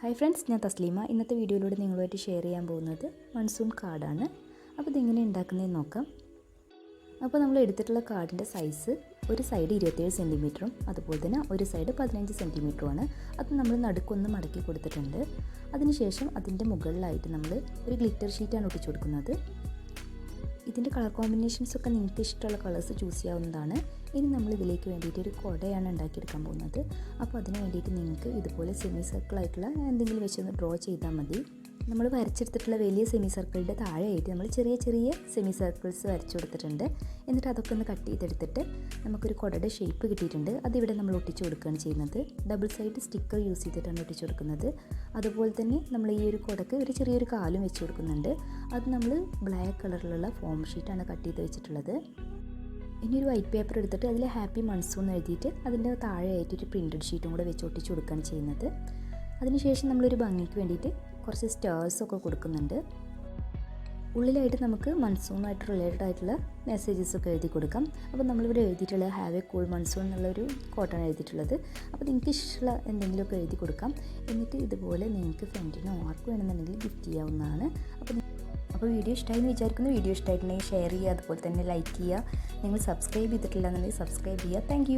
Hi friends, ഞാൻ തസ്ലീമ. ഇന്നത്തെ വീഡിയോയിലൂടെ നിങ്ങളുമായിട്ട് ഷെയർ ചെയ്യാൻ പോകുന്നത് മൺസൂൺ കാർഡാണ്. അപ്പോൾ ഇതെങ്ങനെ ഉണ്ടാക്കുന്നതെന്ന് നോക്കാം. അപ്പോൾ നമ്മൾ എടുത്തിട്ടുള്ള കാർഡിൻ്റെ സൈസ് ഒരു സൈഡ് 27 സെൻറ്റിമീറ്ററും അതുപോലെ തന്നെ ഒരു സൈഡ് 15 സെൻറ്റിമീറ്ററുമാണ്. അത് നമ്മൾ നടുക്കൊന്ന് മടക്കി കൊടുത്തിട്ടുണ്ട്. അതിനുശേഷം അതിൻ്റെ മുകളിലായിട്ട് നമ്മൾ ഒരു ഗ്ലിറ്റർ ഷീറ്റാണ് ഒട്ടിച്ചു കൊടുക്കുന്നത്. ഇതിൻ്റെ കളർ കോമ്പിനേഷൻസൊക്കെ നിങ്ങൾക്ക് ഇഷ്ടമുള്ള കളേഴ്സ് ചൂസ് ചെയ്യാവുന്നതാണ്. ഇനി നമ്മൾ ഇതിലേക്ക് വേണ്ടിയിട്ട് ഒരു കുടയാണ് ഉണ്ടാക്കിയെടുക്കാൻ പോകുന്നത്. അപ്പോൾ അതിന് വേണ്ടിയിട്ട് നിങ്ങൾക്ക് ഇതുപോലെ സെമി സർക്കിളായിട്ടുള്ള എന്തെങ്കിലും വെച്ചൊന്ന് ഡ്രോ ചെയ്താൽ മതി. നമ്മൾ വരച്ചെടുത്തിട്ടുള്ള വലിയ സെമി സർക്കിളിൻ്റെ താഴെയായിട്ട് നമ്മൾ ചെറിയ ചെറിയ സെമി സർക്കിൾസ് വരച്ചു കൊടുത്തിട്ടുണ്ട്. എന്നിട്ട് അതൊക്കെ ഒന്ന് കട്ട് ചെയ്തെടുത്തിട്ട് നമുക്കൊരു കുടയുടെ ഷേപ്പ് കിട്ടിയിട്ടുണ്ട്. അതിവിടെ നമ്മൾ ഒട്ടിച്ചു കൊടുക്കുകയാണ് ചെയ്യുന്നത്. ഡബിൾ സൈഡ് സ്റ്റിക്കർ യൂസ് ചെയ്തിട്ടാണ് ഒട്ടിച്ചു കൊടുക്കുന്നത്. അതുപോലെ തന്നെ നമ്മൾ ഈ ഒരു കുടക്ക് ഒരു ചെറിയൊരു കാലും വെച്ച് കൊടുക്കുന്നുണ്ട്. അത് നമ്മൾ ബ്ലാക്ക് കളറിലുള്ള ഫോം ഷീറ്റാണ് കട്ട് ചെയ്ത് വെച്ചിട്ടുള്ളത്. ഇനി ഒരു വൈറ്റ് പേപ്പർ എടുത്തിട്ട് അതിൽ ഹാപ്പി മൺസൂൺ എഴുതിയിട്ട് അതിൻ്റെ താഴെയായിട്ട് ഒരു പ്രിൻറ്റഡ് ഷീറ്റും കൂടെ വെച്ച് ഒട്ടിച്ചു കൊടുക്കുകയാണ് ചെയ്യുന്നത്. അതിനുശേഷം നമ്മളൊരു ഭംഗിക്ക് വേണ്ടിയിട്ട് കുറച്ച് സ്റ്റാർസൊക്കെ കൊടുക്കുന്നുണ്ട്. ഉള്ളിലായിട്ട് നമുക്ക് മൺസൂണായിട്ട് റിലേറ്റഡ് ആയിട്ടുള്ള മെസ്സേജസൊക്കെ എഴുതി കൊടുക്കാം. അപ്പോൾ നമ്മളിവിടെ എഴുതിയിട്ടുള്ളത് ഹാവ് എ കൂൾ മൺസൂൺ എന്നുള്ളൊരു കോട്ടാണ് എഴുതിയിട്ടുള്ളത്. അപ്പോൾ നിങ്ങൾക്ക് ഇഷ്ടമുള്ള എന്തെങ്കിലുമൊക്കെ എഴുതി കൊടുക്കാം. എന്നിട്ട് ഇതുപോലെ നിങ്ങൾക്ക് ഫ്രണ്ടിനോ ആർക്ക് വേണമെന്നുണ്ടെങ്കിൽ ഗിഫ്റ്റ് ചെയ്യാവുന്നതാണ്. അപ്പോൾ വീഡിയോ ഇഷ്ടമായി എന്ന് വിചാരിക്കുന്നു. വീഡിയോ ഇഷ്ടമായിട്ടുണ്ടെങ്കിൽ ഷെയർ ചെയ്യുക, അതുപോലെ തന്നെ ലൈക്ക് ചെയ്യുക. നിങ്ങൾ സബ്സ്ക്രൈബ് ചെയ്തിട്ടില്ല എന്നുണ്ടെങ്കിൽ സബ്സ്ക്രൈബ് ചെയ്യുക. താങ്ക്